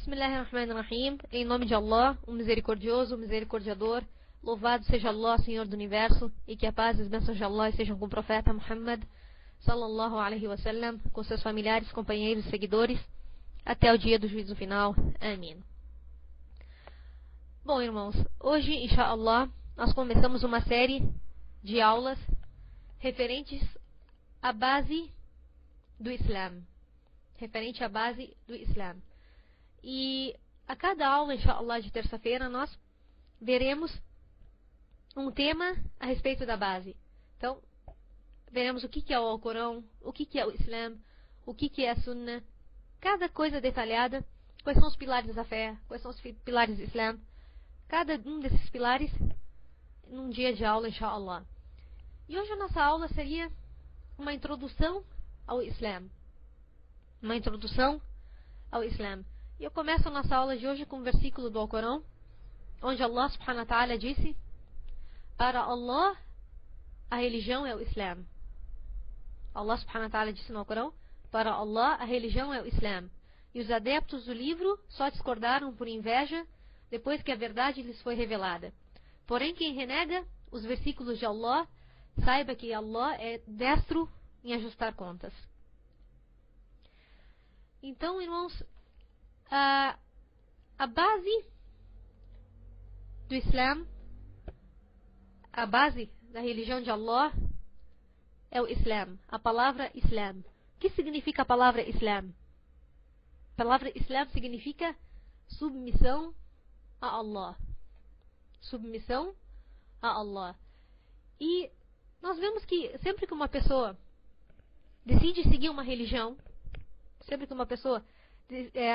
Bismillahirrahmanirrahim. Em nome de Allah, o misericordioso, o misericordiador. Louvado seja Allah, Senhor do Universo, e que a paz e as bênçãos de Allah sejam com o profeta Muhammad sallallahu alaihi wasallam, com seus familiares, companheiros e seguidores, até o dia do juízo final. Amém. Bom, irmãos, hoje, inshallah, nós começamos uma série de aulas referentes à base do Islã. Referente à base do Islã. E a cada aula, inshallah, de terça-feira, nós veremos um tema a respeito da base. Então, veremos o que é o Alcorão, o que é o Islã, o que é a Sunnah, cada coisa detalhada, quais são os pilares da fé, quais são os pilares do Islã, cada um desses pilares num dia de aula, inshallah. E hoje a nossa aula seria uma introdução ao Islã. Uma introdução ao Islã. E eu começo a nossa aula de hoje com um versículo do Alcorão, onde Allah subhanahu wa ta'ala disse: para Allah, a religião é o Islã. Allah subhanahu wa ta'ala disse no Alcorão: para Allah, a religião é o Islã. E os adeptos do livro só discordaram por inveja depois que a verdade lhes foi revelada. Porém, quem renega os versículos de Allah, saiba que Allah é destro em ajustar contas. Então, irmãos, a base do Islã, a base da religião de Allah é o Islã, a palavra Islã. O que significa a palavra Islã? A palavra Islã significa submissão a Allah. Submissão a Allah. E nós vemos que sempre que uma pessoa decide seguir uma religião, sempre que uma pessoa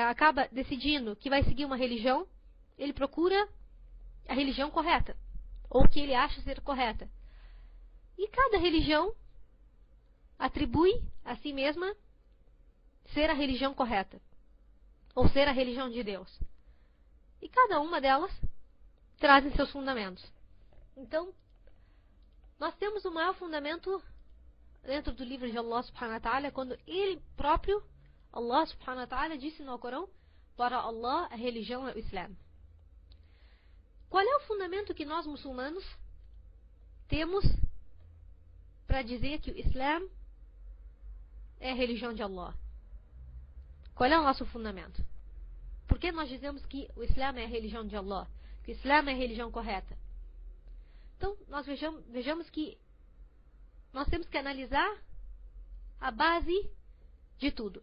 acaba decidindo que vai seguir uma religião, ele procura a religião correta, ou que ele acha ser correta. E cada religião atribui a si mesma ser a religião correta, ou ser a religião de Deus. E cada uma delas trazem seus fundamentos. Então, nós temos o maior fundamento dentro do livro de Allah subhanahu wa ta'ala, quando ele próprio, Allah subhanahu wa ta'ala, disse no Alcorão: para Allah, a religião é o Islã. Qual é o fundamento que nós muçulmanos temos para dizer que o Islã é a religião de Allah? Qual é o nosso fundamento? Por que nós dizemos que o Islã é a religião de Allah? Que o Islã é a religião correta? Então, nós vejamos que nós temos que analisar a base de tudo.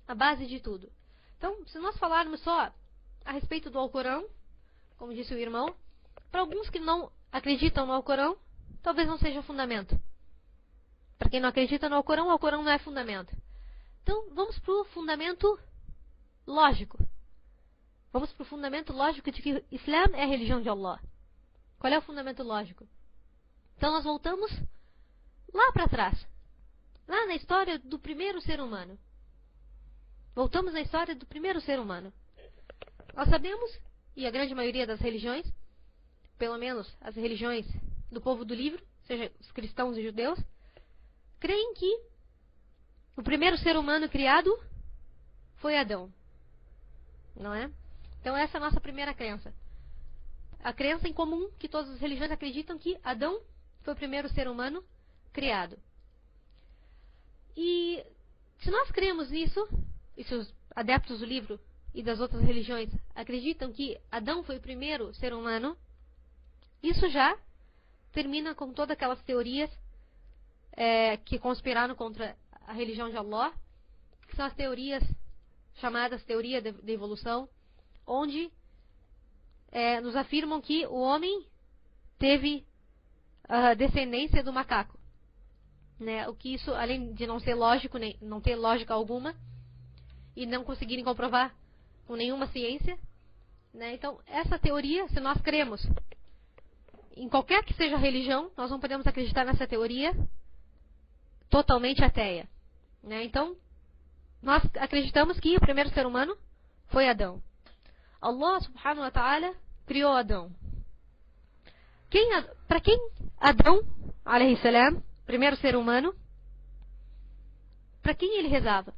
A base de tudo. Então, se nós falarmos só a respeito do Alcorão, como disse o irmão, para alguns que não acreditam no Alcorão, talvez não seja fundamento. Para quem não acredita no Alcorão, o Alcorão não é fundamento. Então, vamos para o fundamento lógico. Vamos para o fundamento lógico de que o Islã é a religião de Allah. Qual é o fundamento lógico? Então, nós voltamos lá para trás. Lá na história do primeiro ser humano. Voltamos na história do primeiro ser humano. Nós sabemos, e a grande maioria das religiões, pelo menos as religiões do povo do livro, seja os cristãos e judeus, creem que o primeiro ser humano criado foi Adão. Não é? Então essa é a nossa primeira crença. A crença em comum que todas as religiões acreditam que Adão foi o primeiro ser humano criado. E se nós cremos nisso, e se os adeptos do livro e das outras religiões acreditam que Adão foi o primeiro ser humano, isso já termina com todas aquelas teorias que conspiraram contra a religião de Allah, que são as teorias chamadas teoria da evolução, onde nos afirmam que o homem teve a descendência do macaco. Né? O que isso, além de não ser lógico, não ter lógica alguma, e não conseguirem comprovar com nenhuma ciência, né? Então, essa teoria, se nós cremos em qualquer que seja a religião, nós não podemos acreditar nessa teoria totalmente ateia. Né? Então, nós acreditamos que o primeiro ser humano foi Adão. Allah subhanahu wa ta'ala criou Adão. Para quem Adão, alayhi salam, primeiro ser humano, para quem ele rezava?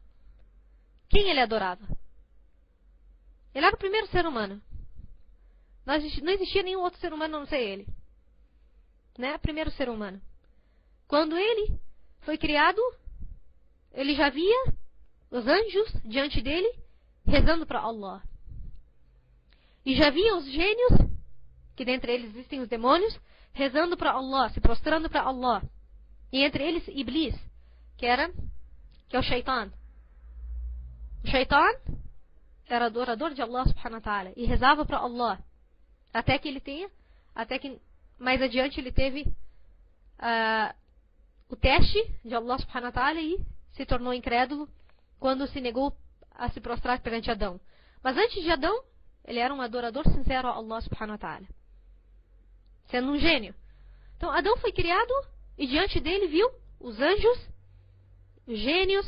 Quem ele adorava? Ele era o primeiro ser humano. Não existia nenhum outro ser humano a não ser ele. Né? Primeiro ser humano. Quando ele foi criado, ele já via os anjos diante dele rezando para Allah. E já via os gênios, que dentre eles existem os demônios, rezando para Allah, se prostrando para Allah. E entre eles Iblis, que é o Shaitan. O Shaitan era adorador de Allah subhanahu wa ta'ala e rezava para Allah. Até que mais adiante ele teve o teste de Allah subhanahu wa ta'ala e se tornou incrédulo quando se negou a se prostrar perante Adão. Mas antes de Adão, ele era um adorador sincero a Allah subhanahu wa ta'ala, sendo um gênio. Então Adão foi criado e diante dele viu os anjos, os gênios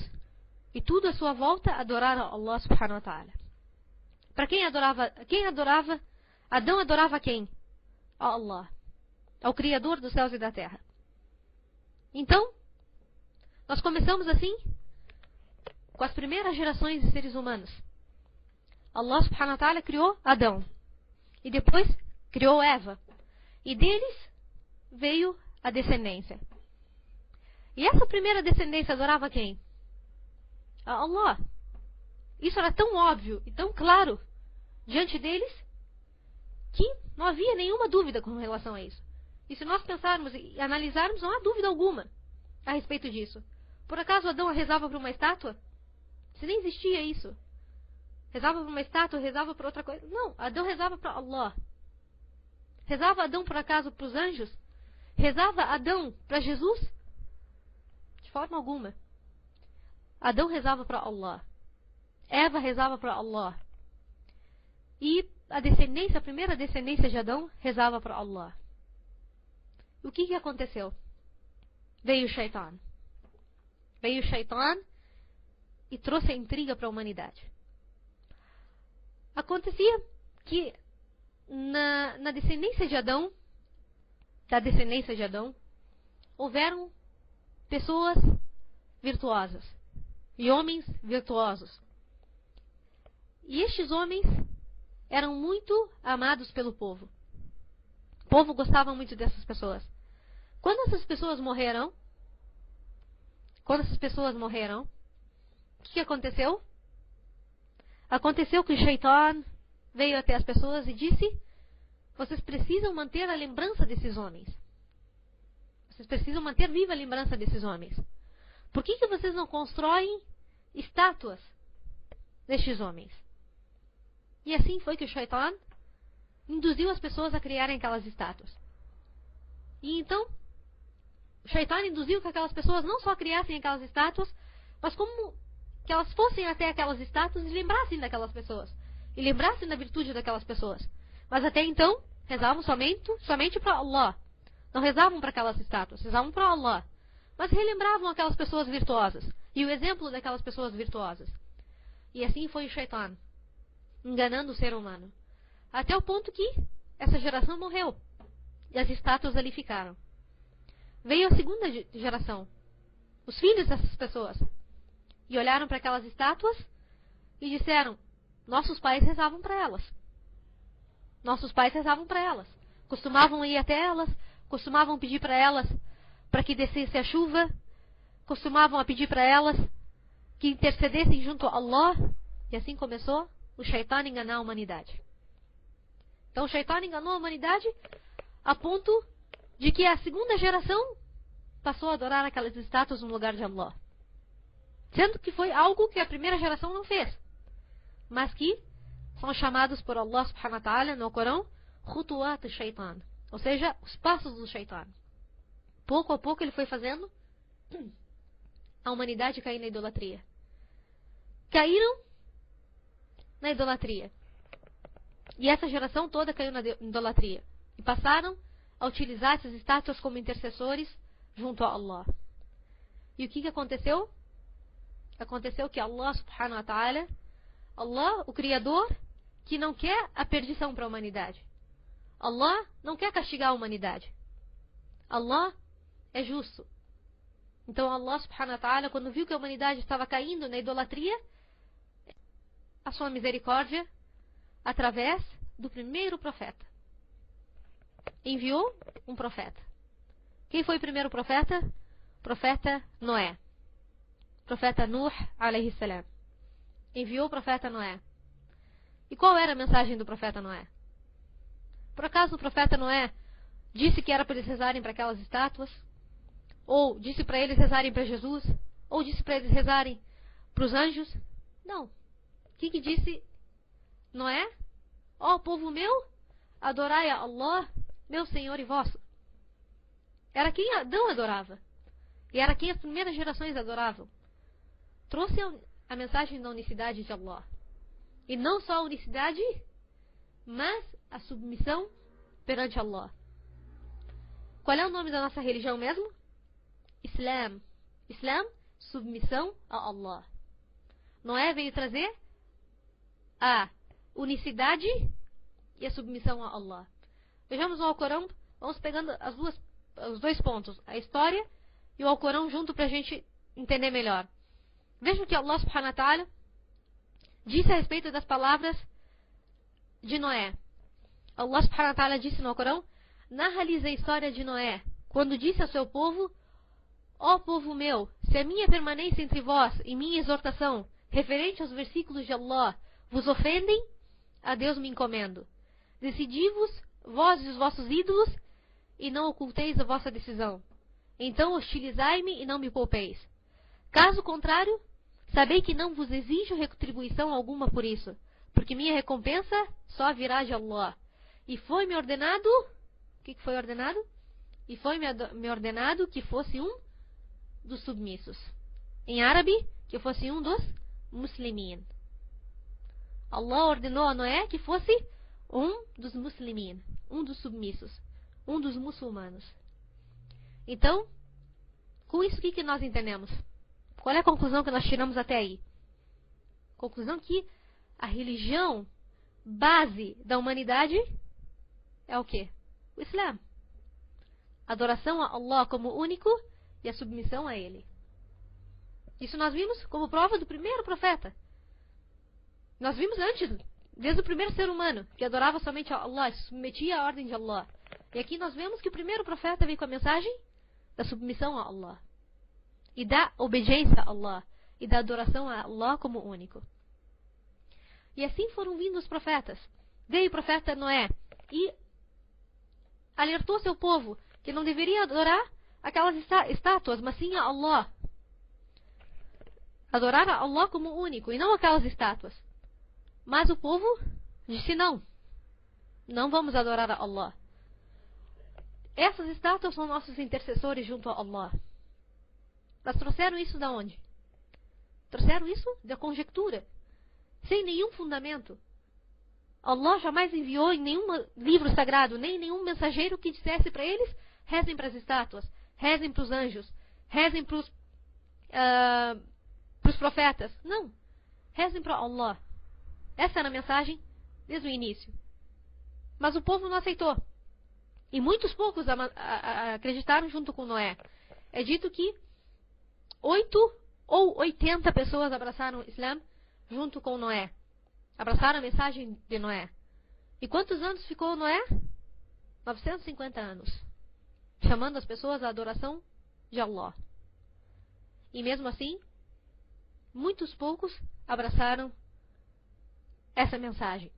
e tudo à sua volta adorar a Allah subhanahu wa ta'ala. Para quem adorava? Adão adorava quem? A Allah, ao Criador dos céus e da terra. Então, nós começamos assim com as primeiras gerações de seres humanos. Allah subhanahu wa ta'ala criou Adão. E depois criou Eva. E deles veio a descendência. E essa primeira descendência adorava quem? A Allah. Isso era tão óbvio e tão claro diante deles que não havia nenhuma dúvida com relação a isso. E se nós pensarmos e analisarmos, não há dúvida alguma a respeito disso. Por acaso Adão rezava para uma estátua? Se nem existia isso. Rezava para uma estátua, rezava para outra coisa. Não, Adão rezava para Allah. Rezava Adão, por acaso, para os anjos? Rezava Adão para Jesus? De forma alguma. Adão rezava para Allah. Eva rezava para Allah. E a primeira descendência de Adão, rezava para Allah. O que aconteceu? Veio o Shaitan. Veio o Shaitan e trouxe a intriga para a humanidade. Acontecia que na descendência de Adão, houveram pessoas virtuosas e homens virtuosos. E estes homens eram muito amados pelo povo. O povo gostava muito dessas pessoas. Quando essas pessoas morreram, o que aconteceu? Aconteceu que o Shaitan veio até as pessoas e disse: vocês precisam manter a lembrança desses homens. Vocês precisam manter viva a lembrança desses homens. Por que vocês não constroem estátuas destes homens? E assim foi que o Shaitan induziu as pessoas a criarem aquelas estátuas. E então, o Shaitan induziu que aquelas pessoas não só criassem aquelas estátuas, mas como que elas fossem até aquelas estátuas e lembrassem daquelas pessoas. E lembrassem da virtude daquelas pessoas. Mas até então, rezavam somente para Allah. Não rezavam para aquelas estátuas, rezavam para Allah. Mas relembravam aquelas pessoas virtuosas. E o exemplo daquelas pessoas virtuosas. E assim foi o Shaitan, enganando o ser humano. Até o ponto que essa geração morreu. E as estátuas ali ficaram. Veio a segunda geração. Os filhos dessas pessoas. E olharam para aquelas estátuas e disseram: nossos pais rezavam para elas. Nossos pais rezavam para elas. Costumavam ir até elas. Costumavam pedir para elas para que descesse a chuva. Costumavam a pedir para elas que intercedessem junto a Allah. E assim começou o Shaitan enganar a humanidade. Então o Shaitan enganou a humanidade a ponto de que a segunda geração passou a adorar aquelas estátuas no lugar de Allah. Sendo que foi algo que a primeira geração não fez. Mas que são chamados por Allah subhanahu wa ta'ala no Corão Khutuwat al-Shaitan. Ou seja, os passos do Shaitan. Pouco a pouco ele foi fazendo a humanidade cair na idolatria. Caíram na idolatria. E essa geração toda caiu na idolatria. E passaram a utilizar essas estátuas como intercessores junto a Allah. E o que aconteceu? Aconteceu que Allah subhanahu wa ta'ala, Allah, o Criador, que não quer a perdição para a humanidade. Allah não quer castigar a humanidade. Allah é justo. Então Allah subhanahu wa ta'ala, quando viu que a humanidade estava caindo na idolatria, a sua misericórdia através do primeiro profeta. Enviou um profeta. Quem foi o primeiro profeta? Profeta Noé. Profeta Nuh, alayhi salam. Enviou o profeta Noé. E qual era a mensagem do profeta Noé? Por acaso o profeta Noé disse que era para eles rezarem para aquelas estátuas? Ou disse para eles rezarem para Jesus? Ou disse para eles rezarem para os anjos? Não. O que disse Noé? Ó povo meu, adorai a Allah, meu Senhor e vosso. Era quem Adão adorava. E era quem as primeiras gerações adoravam. Trouxe a mensagem da unicidade de Allah. E não só a unicidade, mas a submissão perante Allah. Qual é o nome da nossa religião mesmo? Islam. Islam, submissão a Allah. Noé veio trazer a unicidade e a submissão a Allah. Vejamos o Alcorão, vamos pegando os dois pontos, a história e o Alcorão junto para a gente entender melhor. Vejam que Allah subhanahu wa ta'ala disse a respeito das palavras de Noé. Allah subhanahu wa ta'ala disse no Alcorão: narra-lhes a história de Noé, quando disse ao seu povo: ó povo meu, se a minha permanência entre vós e minha exortação referente aos versículos de Allah vos ofendem, a Deus me encomendo. Decidi-vos, vós e os vossos ídolos, e não oculteis a vossa decisão. Então hostilizai-me e não me poupeis. Caso contrário, sabei que não vos exijo retribuição alguma por isso, porque minha recompensa só virá de Allah. E foi-me ordenado... O que foi ordenado? E foi-me ordenado que fosse um dos submissos. Em árabe, que eu fosse um dos muslimin. Allah ordenou a Noé que fosse um dos muslimin, um dos submissos, um dos muçulmanos. Então, com isso, o que nós entendemos? Qual é a conclusão que nós tiramos até aí? Conclusão que a religião base da humanidade é o quê? O Islã. Adoração a Allah como único e a submissão a Ele. Isso nós vimos como prova do primeiro profeta. Nós vimos antes, desde o primeiro ser humano, que adorava somente a Allah, se submetia à ordem de Allah. E aqui nós vemos que o primeiro profeta veio com a mensagem da submissão a Allah. E da obediência a Allah. E da adoração a Allah como único. E assim foram vindo os profetas. Veio o profeta Noé e alertou seu povo que não deveria adorar aquelas estátuas, mas sim a Allah. Adorar a Allah como único e não aquelas estátuas. Mas o povo disse não. Não vamos adorar a Allah. Essas estátuas são nossos intercessores junto a Allah. Mas trouxeram isso da onde? Trouxeram isso da conjectura. Sem nenhum fundamento. Allah jamais enviou em nenhum livro sagrado, nem nenhum mensageiro que dissesse para eles: rezem para as estátuas, rezem para os anjos, rezem para os profetas. Não. Rezem para Allah. Essa era a mensagem desde o início. Mas o povo não aceitou. E muitos poucos acreditaram junto com Noé. É dito que 8 ou 80 pessoas abraçaram o Islã junto com Noé. Abraçaram a mensagem de Noé. E quantos anos ficou Noé? 950 anos. Chamando as pessoas à adoração de Allah. E mesmo assim, muitos poucos abraçaram essa mensagem.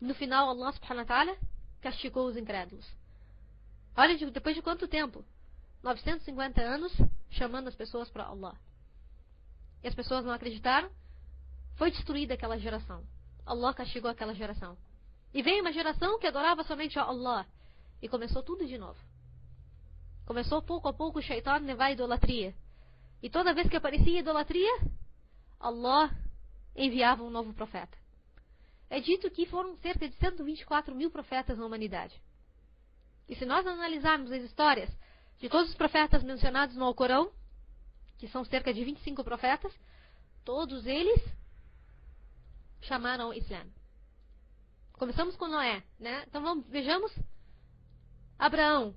No final, Allah subhanahu wa ta'ala castigou os incrédulos. Olha, depois de quanto tempo? 950 anos chamando as pessoas para Allah. E as pessoas não acreditaram. Foi destruída aquela geração. Allah castigou aquela geração. E veio uma geração que adorava somente a Allah. E começou tudo de novo. Começou pouco a pouco o Shaitan levar a idolatria. E toda vez que aparecia idolatria, Allah enviava um novo profeta. É dito que foram cerca de 124 mil profetas na humanidade. E se nós analisarmos as histórias de todos os profetas mencionados no Alcorão, que são cerca de 25 profetas, todos eles chamaram o Islã. Começamos com Noé, né? Então vejamos Abraão.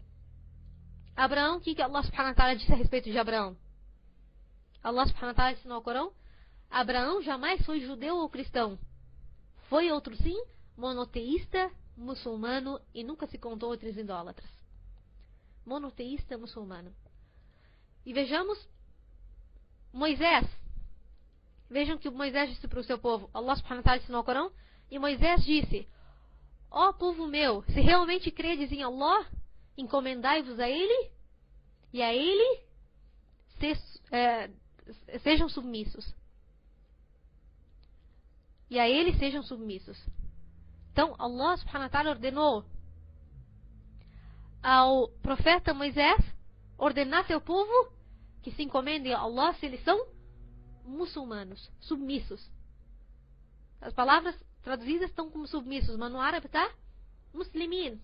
Abraão, o que Allah subhanahu wa ta'ala disse a respeito de Abraão? Allah subhanahu wa ta'ala disse no Alcorão: Abraão jamais foi judeu ou cristão. Foi outro sim, monoteísta, muçulmano e nunca se contou outros idólatras. Monoteísta, muçulmano. E vejamos Moisés. Vejam que Moisés disse para o seu povo. Allah subhanahu wa ta'ala disse no Corão. E Moisés disse: ó povo meu, se realmente credes em Allah, encomendai-vos a Ele e a Ele sejam submissos. E a Ele sejam submissos. Então, Allah subhanahu wa ta'ala ordenou ao profeta Moisés ordenar seu povo que se encomendem a Allah se eles são muçulmanos, submissos. As palavras traduzidas estão como submissos, mas no árabe está muslimin.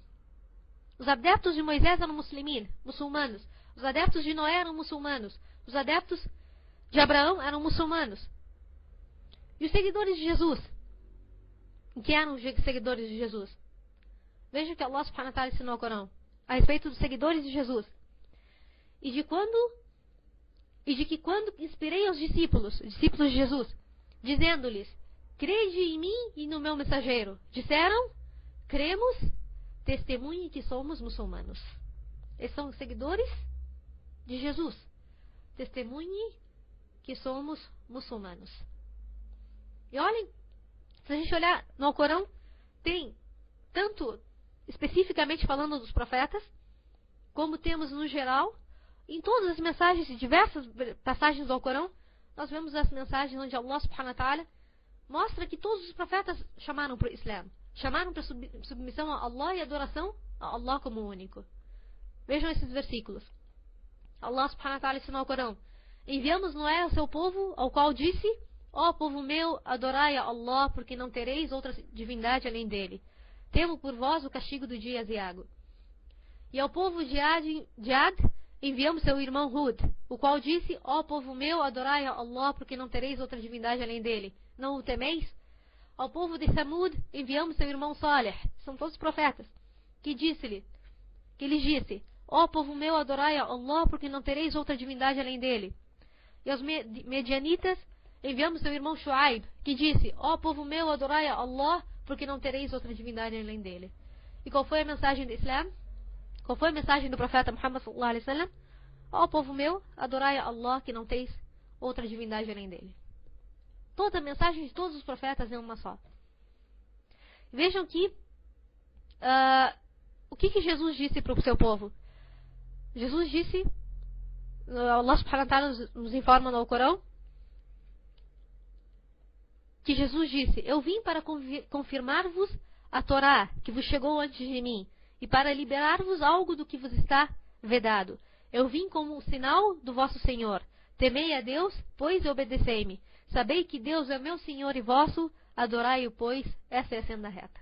Os adeptos de Moisés eram muslimin, muçulmanos. Os adeptos de Noé eram muçulmanos. Os adeptos de Abraão eram muçulmanos. E os seguidores de Jesus? Que eram os seguidores de Jesus? Veja que Allah subhanahu wa ta'ala ensinou no Corão a respeito dos seguidores de Jesus. E de que quando inspirei os discípulos de Jesus, dizendo-lhes: crede em mim e no meu mensageiro. Disseram: cremos, testemunhe que somos muçulmanos. Esses são os seguidores de Jesus. Testemunhe que somos muçulmanos. E olhem, se a gente olhar no Alcorão, tem tanto especificamente falando dos profetas, como temos no geral, em todas as mensagens, em diversas passagens do Alcorão, nós vemos as mensagens onde Allah subhanahu wa ta'ala mostra que todos os profetas chamaram para o Islã, chamaram para submissão a Allah e adoração a Allah como único. Vejam esses versículos. Allah subhanahu wa ta'ala ensinou no Alcorão: enviamos Noé ao seu povo, ao qual disse: ó povo meu, adorai a Allah, porque não tereis outra divindade além dele. Temo por vós o castigo do dia aziago. E ao povo de Ad enviamos seu irmão Hud, o qual disse: ó povo meu, adorai a Allah, porque não tereis outra divindade além dele. Não o temeis? Ao povo de Samud enviamos seu irmão Saleh, são todos profetas, que lhes disse: ó povo meu, adorai a Allah, porque não tereis outra divindade além dele. E aos medianitas enviamos seu irmão Shuaib, que disse: ó povo meu, adorai a Allah, porque não tereis outra divindade além dele. E qual foi a mensagem do Islã? Qual foi a mensagem do profeta Muhammad sallallahu alaihi wasallam? Ó povo meu, adorai a Allah, que não teis outra divindade além dele. Toda a mensagem de todos os profetas é uma só. Vejam que o que Jesus disse para o seu povo? Jesus disse, Allah subhanahu wa ta'ala nos informa no Alcorão, que Jesus disse: eu vim para confirmar-vos a Torá que vos chegou antes de mim, e para liberar-vos algo do que vos está vedado. Eu vim como sinal do vosso Senhor. Temei a Deus, pois, e obedecei-me. Sabei que Deus é meu Senhor e vosso, adorai-o, pois, essa é a senda reta.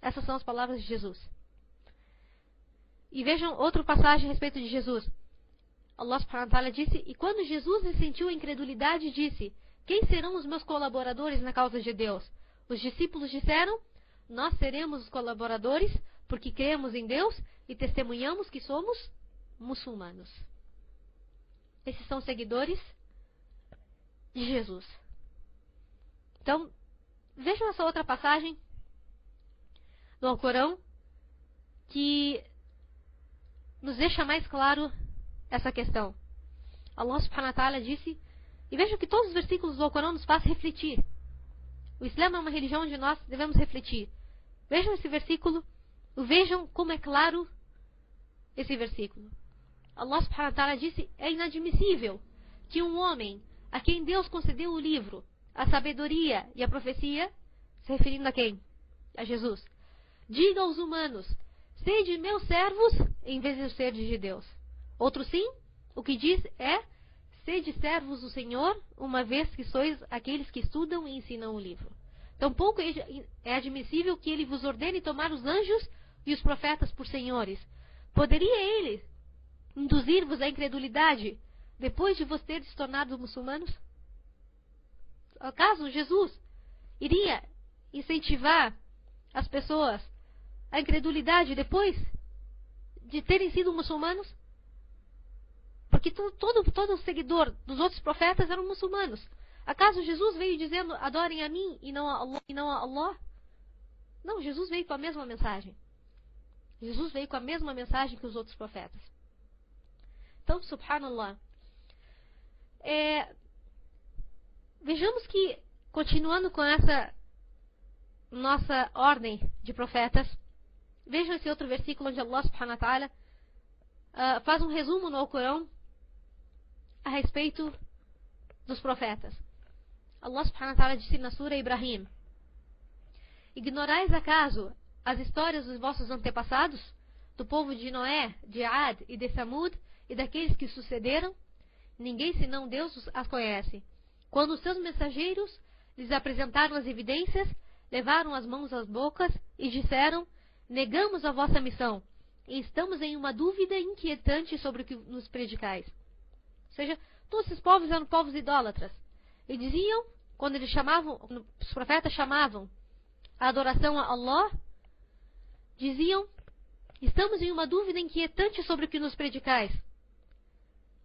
Essas são as palavras de Jesus. E vejam outra passagem a respeito de Jesus. Allah subhanahu wa ta'ala disse: e quando Jesus sentiu a incredulidade, disse: quem serão os meus colaboradores na causa de Deus? Os discípulos disseram: nós seremos os colaboradores, porque cremos em Deus e testemunhamos que somos muçulmanos. Esses são seguidores de Jesus. Então, vejam essa outra passagem do Alcorão que nos deixa mais claro essa questão. Allah subhanahu wa ta'ala disse, e vejam que todos os versículos do Alcorão nos fazem refletir. O Islã é uma religião onde nós devemos refletir. Vejam esse versículo, vejam como é claro esse versículo. Allah subhanahu wa ta'ala disse: é inadmissível que um homem a quem Deus concedeu o livro, a sabedoria e a profecia, se referindo a quem? A Jesus, diga aos humanos: sede meus servos, em vez de ser de Deus. Outro sim, o que diz é: sede servos do Senhor, uma vez que sois aqueles que estudam e ensinam o livro. Tampouco é admissível que ele vos ordene tomar os anjos e os profetas por senhores. Poderia ele induzir-vos à incredulidade depois de vos teres tornado muçulmanos? Acaso Jesus iria incentivar as pessoas à incredulidade depois de terem sido muçulmanos? Porque todo seguidor dos outros profetas eram muçulmanos. Acaso Jesus veio dizendo: adorem a mim e não a Allah? Não, Jesus veio com a mesma mensagem. Jesus veio com a mesma mensagem que os outros profetas. Então, subhanallah, vejamos que, continuando com essa nossa ordem de profetas, vejam esse outro versículo onde Allah subhanahu wa ta'ala faz um resumo no Alcorão a respeito dos profetas. Allah subhanahu wa ta'ala disse na Sura Ibrahim: ignorais acaso as histórias dos vossos antepassados, do povo de Noé, de Ad e de Samud, e daqueles que sucederam? Ninguém senão Deus as conhece. Quando os seus mensageiros lhes apresentaram as evidências, levaram as mãos às bocas e disseram: negamos a vossa missão e estamos em uma dúvida inquietante sobre o que nos predicais. Ou seja, todos esses povos eram povos idólatras. E diziam, quando eles chamavam, os profetas chamavam a adoração a Allah, diziam: estamos em uma dúvida inquietante sobre o que nos predicais.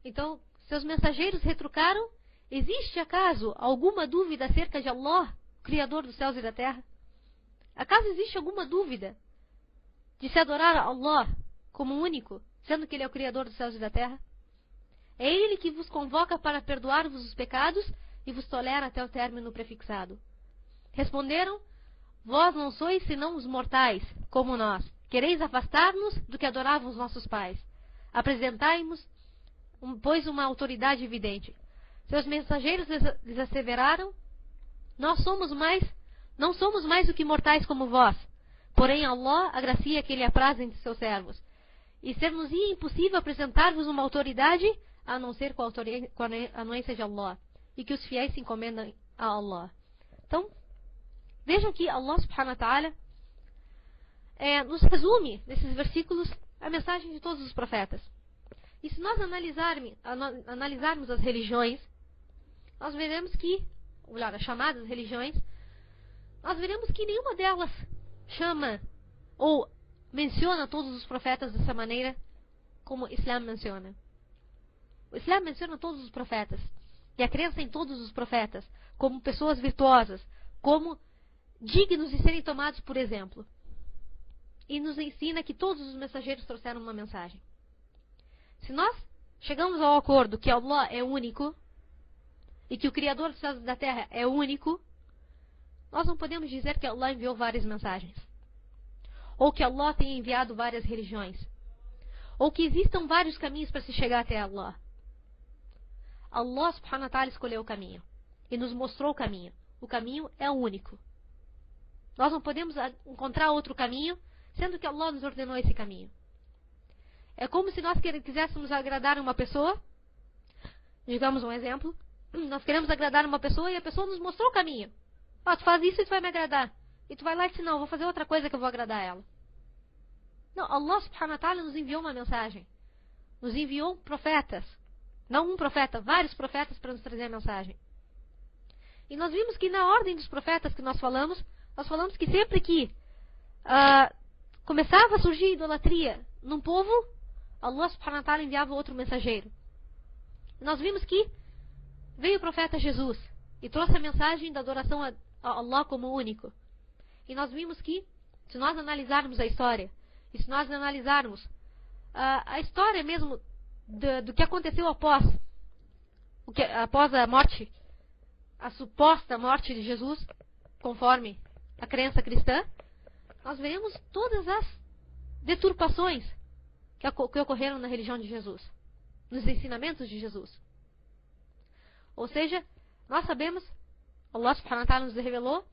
Então, seus mensageiros retrucaram: existe acaso alguma dúvida acerca de Allah, o Criador dos céus e da terra? Acaso existe alguma dúvida de se adorar a Allah como único, sendo que Ele é o Criador dos céus e da terra? É Ele que vos convoca para perdoar-vos os pecados e vos tolera até o término prefixado. Responderam: vós não sois senão os mortais, como nós. Quereis afastar-nos do que adoravam os nossos pais. Apresentai-nos, pois, uma autoridade evidente. Seus mensageiros lhes asseveraram: não somos mais do que mortais como vós. Porém, Allah agracia que Ele apraz entre seus servos. E ser-nos-ia impossível apresentar-vos uma autoridade, a não ser com a anuência de Allah, e que os fiéis se encomendam a Allah. Então, vejam que Allah subhanahu wa ta'ala nos resume, nesses versículos, a mensagem de todos os profetas. E se nós analisarmos as religiões, nós veremos que, ou melhor, as chamadas religiões, nós veremos que nenhuma delas chama ou menciona todos os profetas dessa maneira como o Islã menciona. O Islã menciona todos os profetas e a crença em todos os profetas como pessoas virtuosas, como dignos de serem tomados por exemplo. E nos ensina que todos os mensageiros trouxeram uma mensagem. Se nós chegamos ao acordo que Allah é único e que o Criador dos céus e da terra é único, nós não podemos dizer que Allah enviou várias mensagens, ou que Allah tenha enviado várias religiões, ou que existam vários caminhos para se chegar até Allah. Allah subhanahu wa ta'ala escolheu o caminho e nos mostrou o caminho. O caminho é o único. Nós não podemos encontrar outro caminho, sendo que Allah nos ordenou esse caminho. É como se nós quiséssemos agradar uma pessoa. Digamos um exemplo. Nós queremos agradar uma pessoa e a pessoa nos mostrou o caminho. Tu faz isso e tu vai me agradar. E tu vai lá e diz: não, vou fazer outra coisa que eu vou agradar ela. Não, Allah subhanahu wa ta'ala nos enviou uma mensagem. Nos enviou profetas. Não um profeta, vários profetas para nos trazer a mensagem. E nós vimos que na ordem dos profetas que nós falamos que sempre que começava a surgir idolatria num povo, Allah subhanahu wa ta'ala enviava outro mensageiro. E nós vimos que veio o profeta Jesus e trouxe a mensagem da adoração a Allah como único. E nós vimos que, se nós analisarmos a história, e se nós analisarmos a história mesmo do que aconteceu após a morte, a suposta morte de Jesus, conforme a crença cristã, nós veremos todas as deturpações que ocorreram na religião de Jesus, nos ensinamentos de Jesus. Ou seja, nós sabemos, Allah subhanahu wa ta'ala nos revelou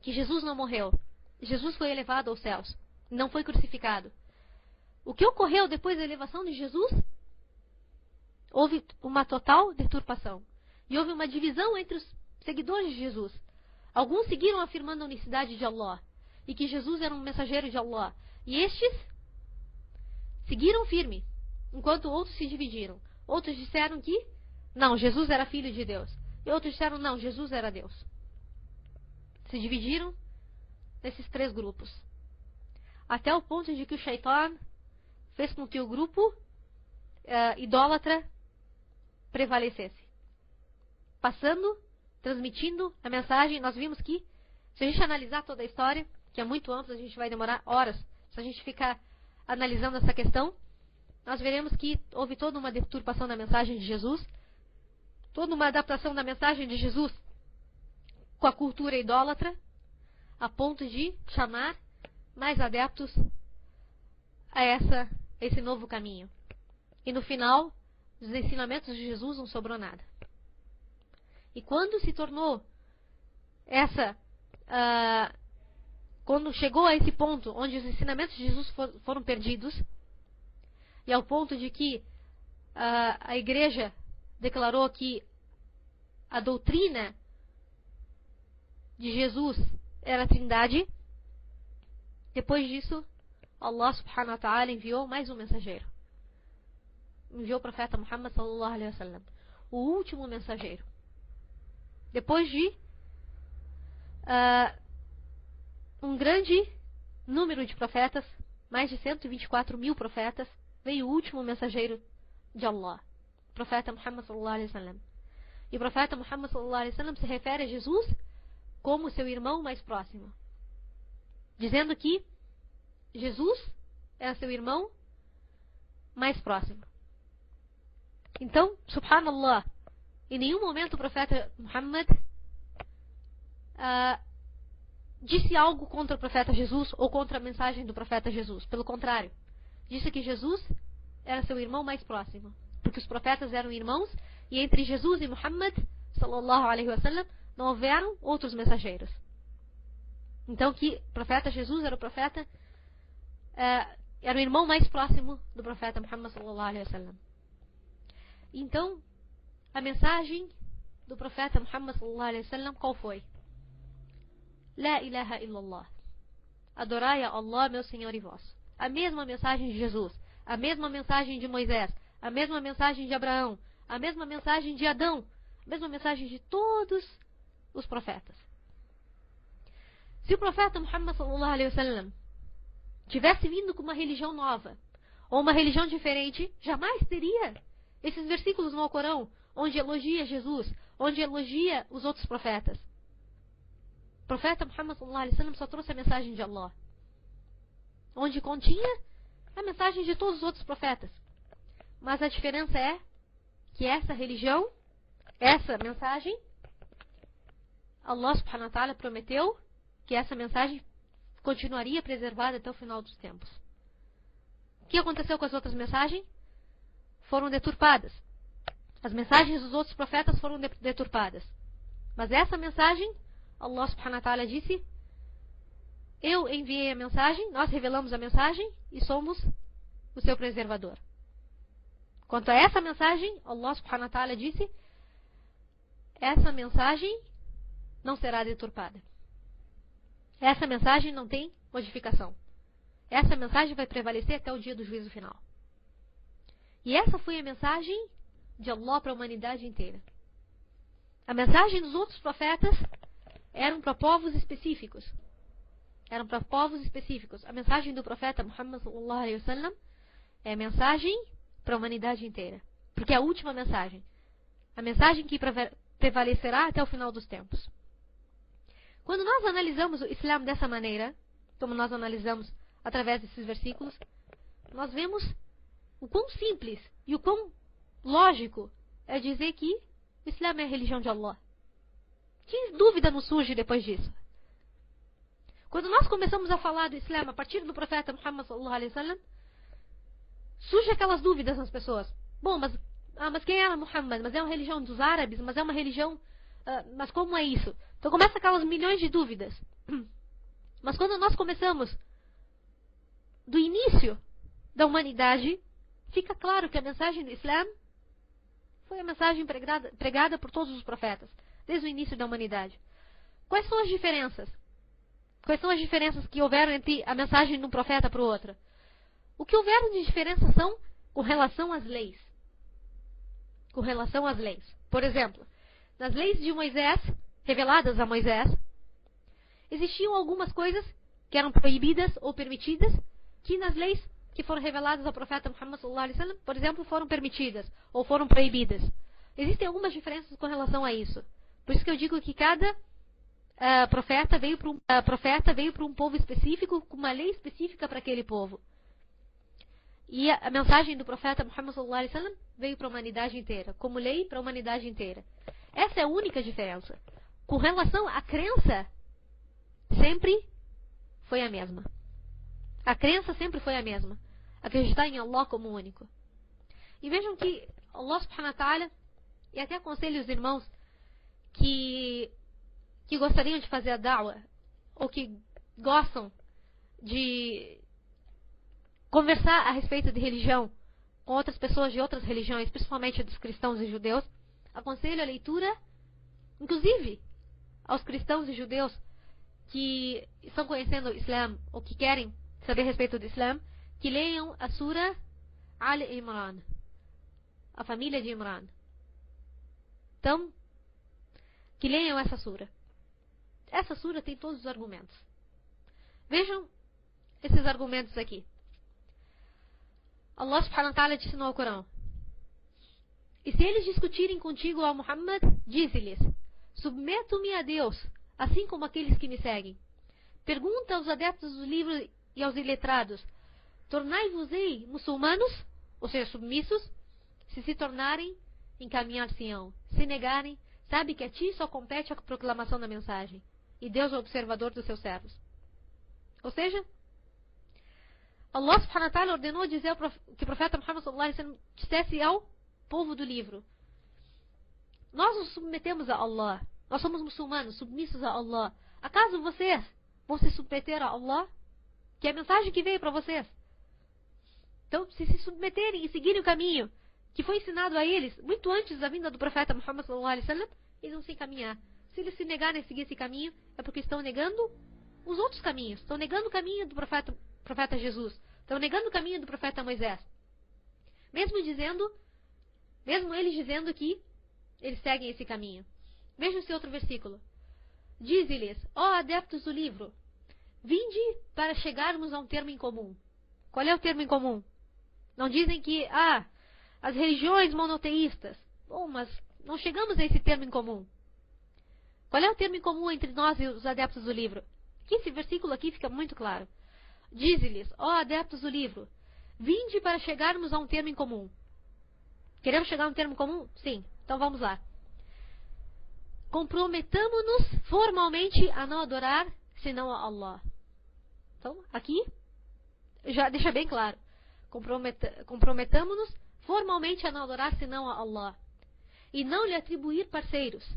que Jesus não morreu. Jesus foi elevado aos céus, não foi crucificado. O que ocorreu depois da elevação de Jesus? Houve uma total deturpação. E houve uma divisão entre os seguidores de Jesus. Alguns seguiram afirmando a unicidade de Allah e que Jesus era um mensageiro de Allah. E estes seguiram firme, enquanto outros se dividiram. Outros disseram que não, Jesus era filho de Deus. E outros disseram não, Jesus era Deus. Se dividiram nesses três grupos. Até o ponto de que o Shaitan fez com que o grupo idólatra prevalecesse. Passando, transmitindo a mensagem, nós vimos que, se a gente analisar toda a história, que é muito amplo, a gente vai demorar horas. Se a gente ficar analisando essa questão, nós veremos que houve toda uma deturpação da mensagem de Jesus, toda uma adaptação da mensagem de Jesus com a cultura idólatra, a ponto de chamar mais adeptos a esse novo caminho. E no final, dos ensinamentos de Jesus não sobrou nada. E quando se tornou quando chegou a esse ponto onde os ensinamentos de Jesus foram perdidos, e ao ponto de que a igreja declarou que a doutrina de Jesus era a Trindade, depois disso, Allah subhanahu wa ta'ala enviou mais um mensageiro. Enviou o profeta Muhammad sallallahu alaihi wasallam, o último mensageiro. Depois de um grande número de profetas, mais de 124 mil profetas, veio o último mensageiro de Allah, o profeta Muhammad sallallahu alaihi wasallam. E o profeta Muhammad sallallahu alaihi wasallam se refere a Jesus como seu irmão mais próximo, dizendo que Jesus era seu irmão mais próximo. Então, subhanallah, em nenhum momento o profeta Muhammad disse algo contra o profeta Jesus ou contra a mensagem do profeta Jesus. Pelo contrário, disse que Jesus era seu irmão mais próximo, porque os profetas eram irmãos, e entre Jesus e Muhammad sallallahu alaihi wasallam não houveram outros mensageiros. Então que o profeta Jesus era o profeta, era o irmão mais próximo do profeta Muhammad sallallahu alaihi wasallam. Então, a mensagem do profeta Muhammad sallallahu alaihi wasallam qual foi? La ilaha illallah. Adorai a Allah, meu Senhor e vós. A mesma mensagem de Jesus, a mesma mensagem de Moisés, a mesma mensagem de Abraão, a mesma mensagem de Adão, a mesma mensagem de todos os profetas. Se o profeta Muhammad sallallahu alaihi wasallam tivesse vindo com uma religião nova, ou uma religião diferente, jamais teria esses versículos no Alcorão, onde elogia Jesus, onde elogia os outros profetas. O profeta Muhammad sallallahu alaihi wasallam só trouxe a mensagem de Allah, onde continha a mensagem de todos os outros profetas. Mas a diferença é que essa religião, essa mensagem, Allah subhanahu wa ta'ala prometeu que essa mensagem continuaria preservada até o final dos tempos. O que aconteceu com as outras mensagens? Foram deturpadas. As mensagens dos outros profetas foram deturpadas. Mas essa mensagem, Allah subhanahu wa ta'ala disse: eu enviei a mensagem, nós revelamos a mensagem e somos o seu preservador. Quanto a essa mensagem, Allah subhanahu wa ta'ala disse: essa mensagem não será deturpada. Essa mensagem não tem modificação. Essa mensagem vai prevalecer até o dia do juízo final. E essa foi a mensagem de Allah para a humanidade inteira. A mensagem dos outros profetas eram para povos específicos. Eram para povos específicos. A mensagem do profeta Muhammad sallallahu alaihi wasallam é a mensagem para a humanidade inteira. Porque é a última mensagem. A mensagem que prevalecerá até o final dos tempos. Quando nós analisamos o Islã dessa maneira, como nós analisamos através desses versículos, nós vemos o quão simples e o quão lógico é dizer que o Islã é a religião de Allah. Que dúvida nos surge depois disso? Quando nós começamos a falar do Islã a partir do profeta Muhammad sallallahu alaihi wasallam, surgem aquelas dúvidas nas pessoas. Bom, mas quem era Muhammad? Mas é uma religião dos árabes? Mas é uma religião... mas como é isso? Então começa aquelas milhões de dúvidas. Mas quando nós começamos do início da humanidade, fica claro que a mensagem do Islã foi a mensagem pregada por todos os profetas, desde o início da humanidade. Quais são as diferenças? Quais são as diferenças que houveram entre a mensagem de um profeta para o outro? O que houveram de diferença são com relação às leis. Com relação às leis. Por exemplo, nas leis de Moisés, reveladas a Moisés, existiam algumas coisas que eram proibidas ou permitidas, que nas leis que foram reveladas ao profeta Muhammad sallallahu alaihi wasallam, por exemplo, foram permitidas ou foram proibidas. Existem algumas diferenças com relação a isso. Por isso que eu digo que cada profeta veio para um povo específico, com uma lei específica para aquele povo. E a mensagem do profeta Muhammad sallallahu alaihi wasallam veio para a humanidade inteira, como lei para a humanidade inteira. Essa é a única diferença. Com relação à crença, sempre foi a mesma. A crença sempre foi a mesma. Acreditar em Allah como único. E vejam que Allah subhanahu wa ta'ala, e até aconselho os irmãos que gostariam de fazer a da'wah, ou que gostam de conversar a respeito de religião com outras pessoas de outras religiões, principalmente dos cristãos e judeus, aconselho a leitura, inclusive aos cristãos e judeus que estão conhecendo o Islã ou que querem saber a respeito do Islã, que leiam a Sura Al-Imran, a família de Imran. Então, que leiam essa Sura. Essa Sura tem todos os argumentos. Vejam esses argumentos aqui. Allah subhanahu wa ta'ala disse no Alcorão: e se eles discutirem contigo, ó Muhammad, dize-lhes: submeto-me a Deus, assim como aqueles que me seguem. Pergunta aos adeptos do livro e aos iletrados: tornai-vos-ei muçulmanos, ou seja, submissos, se tornarem, encaminhar-se-ão. Se negarem, sabe que a ti só compete a proclamação da mensagem, e Deus é o observador dos seus servos. Ou seja, Allah subhanahu wa ta'ala ordenou dizer que o profeta Muhammad sallallahu alaihi wasallam dissesse ao povo do livro: nós nos submetemos a Allah, nós somos muçulmanos, submissos a Allah. Acaso vocês vão se submeter a Allah? Que é a mensagem que veio para vocês. Então, se submeterem e seguirem o caminho que foi ensinado a eles muito antes da vinda do profeta Muhammad sallallahu alaihi wasallam, eles vão se encaminhar. Se eles se negarem a seguir esse caminho, é porque estão negando os outros caminhos. Estão negando o caminho do profeta Jesus. Estão negando o caminho do profeta Moisés. Mesmo eles dizendo que eles seguem esse caminho. Vejam esse outro versículo. Dize-lhes: ó adeptos do livro, vinde para chegarmos a um termo em comum. Qual é o termo em comum? Não dizem que, as religiões monoteístas. Bom, mas não chegamos a esse termo em comum. Qual é o termo em comum entre nós e os adeptos do livro? Que esse versículo aqui fica muito claro. Dize-lhes: ó adeptos do livro, vinde para chegarmos a um termo em comum. Queremos chegar a um termo comum? Sim. Então vamos lá. Comprometamo-nos formalmente a não adorar senão a Allah. Então, aqui já deixa bem claro. Comprometamo-nos formalmente a não adorar senão a Allah, e não lhe atribuir parceiros,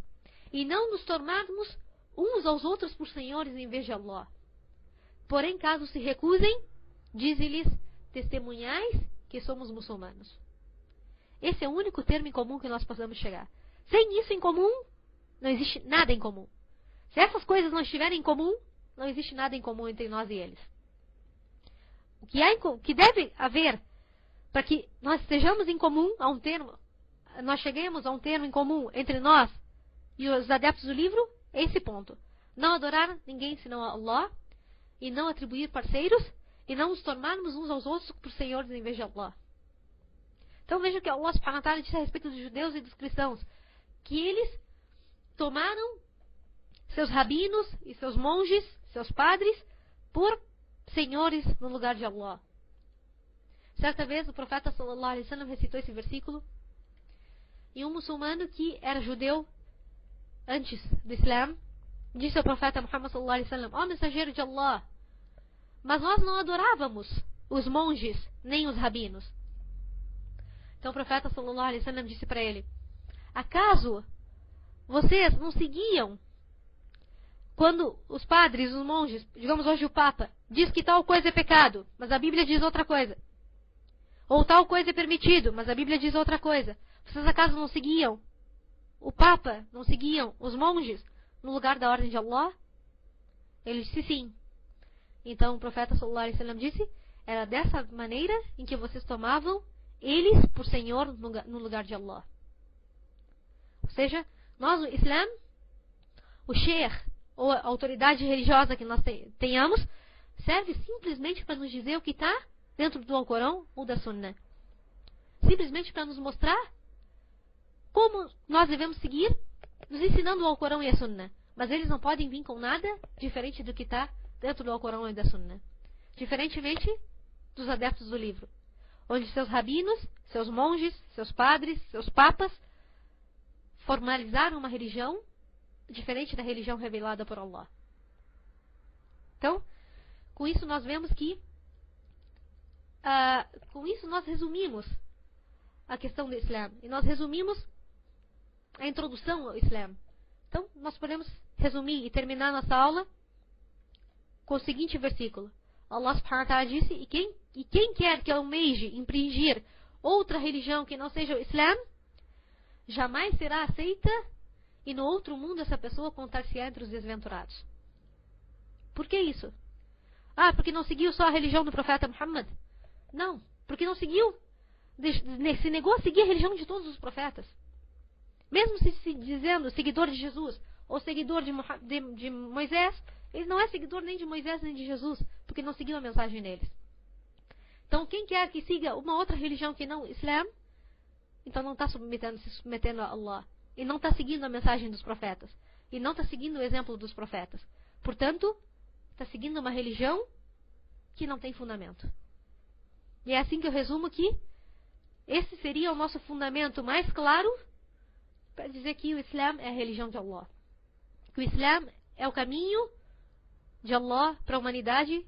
e não nos tornarmos uns aos outros por senhores em vez de Allah. Porém, caso se recusem, dize-lhes: testemunhais que somos muçulmanos. Esse é o único termo em comum que nós possamos chegar. Sem isso em comum, não existe nada em comum. Se essas coisas não estiverem em comum, não existe nada em comum entre nós e eles. O que deve haver para que nós estejamos em comum a um termo, nós cheguemos a um termo em comum entre nós e os adeptos do livro, é esse ponto. Não adorar ninguém senão a Allah, e não atribuir parceiros, e não nos tornarmos uns aos outros por senhores em vez de Allah. Então veja que Allah subhanahu wa ta'ala disse a respeito dos judeus e dos cristãos, que eles tomaram seus rabinos e seus monges, seus padres, por senhores no lugar de Allah. Certa vez o profeta sallallahu alaihi wasallam recitou esse versículo, e um muçulmano que era judeu antes do Islã disse ao profeta Muhammad sallallahu alaihi wasallam: ó mensageiro de Allah, mas nós não adorávamos os monges nem os rabinos. Então o profeta sallallahu alaihi wasallam disse para ele: acaso vocês não seguiam quando os padres, os monges, digamos hoje o Papa, diz que tal coisa é pecado, mas a Bíblia diz outra coisa? Ou tal coisa é permitido, mas a Bíblia diz outra coisa? Vocês acaso não seguiam o Papa, não seguiam os monges no lugar da ordem de Allah? Ele disse sim. Então o profeta sallallahu alaihi wasallam disse: era dessa maneira em que vocês tomavam eles por Senhor no lugar de Allah. Ou seja, nós, o Islã, o Sheikh, ou a autoridade religiosa que nós tenhamos, serve simplesmente para nos dizer o que está dentro do Alcorão ou da Sunnah. Simplesmente para nos mostrar como nós devemos seguir, nos ensinando o Alcorão e a Sunnah. Mas eles não podem vir com nada diferente do que está dentro do Alcorão e da Sunna. Diferentemente dos adeptos do livro, onde seus rabinos, seus monges, seus padres, seus papas formalizaram uma religião diferente da religião revelada por Allah. Então, com isso nós vemos que com isso nós resumimos a questão do Islã e nós resumimos a introdução ao Islã. Então, nós podemos resumir e terminar nossa aula com o seguinte versículo. Allah subhanahu wa ta'ala disse, e quem quer que almeje impingir outra religião que não seja o Islã, jamais será aceita, e no outro mundo essa pessoa contar-se-á entre os desventurados. Por que isso? Porque não seguiu só a religião do profeta Muhammad? Não, porque não seguiu, se negou a seguir a religião de todos os profetas. Mesmo se dizendo seguidor de Jesus, ou seguidor de Moisés, ele não é seguidor nem de Moisés nem de Jesus, porque não seguiu a mensagem deles. Então, quem quer que siga uma outra religião que não o Islã, então não está se submetendo a Allah. E não está seguindo a mensagem dos profetas. E não está seguindo o exemplo dos profetas. Portanto, está seguindo uma religião que não tem fundamento. E é assim que eu resumo que esse seria o nosso fundamento mais claro para dizer que o Islã é a religião de Allah. Que o Islã é o caminho de Allah para a humanidade,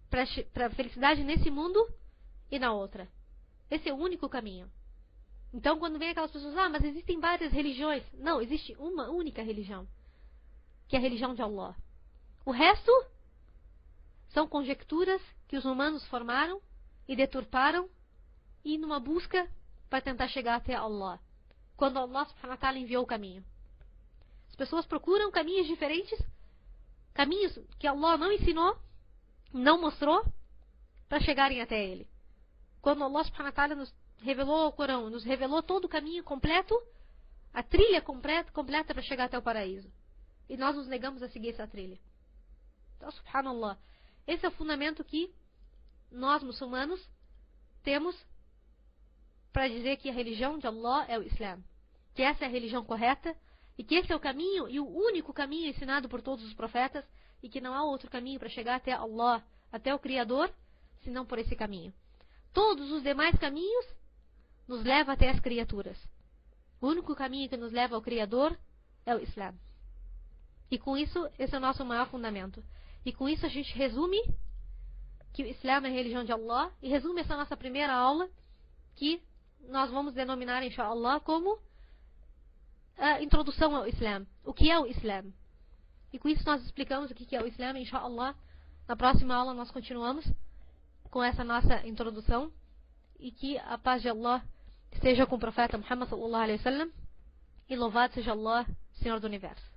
para a felicidade nesse mundo e na outra. Esse é o único caminho. Então, quando vem aquelas pessoas, mas existem várias religiões. Não, existe uma única religião, que é a religião de Allah. O resto são conjecturas que os humanos formaram e deturparam e numa busca para tentar chegar até Allah. Quando Allah subhanahu wa ta'ala enviou o caminho. As pessoas procuram caminhos diferentes, caminhos que Allah não ensinou, não mostrou, para chegarem até Ele. Quando Allah subhanahu wa ta'ala nos revelou o Corão, nos revelou todo o caminho completo, a trilha completa para chegar até o paraíso. E nós nos negamos a seguir essa trilha. Então, subhanallah, esse é o fundamento que nós, muçulmanos, temos para dizer que a religião de Allah é o Islã. Que essa é a religião correta, e que esse é o caminho, e o único caminho ensinado por todos os profetas, e que não há outro caminho para chegar até Allah, até o Criador, senão por esse caminho. Todos os demais caminhos nos levam até as criaturas. O único caminho que nos leva ao Criador é o Islã. E com isso, esse é o nosso maior fundamento. E com isso a gente resume que o Islã é a religião de Allah, e resume essa nossa primeira aula, que nós vamos denominar, inshallah, como a introdução ao Islã. O que é o Islã? E com isso nós explicamos o que é o Islã, inshallah. Na próxima aula nós continuamos com essa nossa introdução, e que a paz de Allah esteja com o profeta Muhammad sallallahu alaihi wasallam, e louvado seja Allah, Senhor do Universo.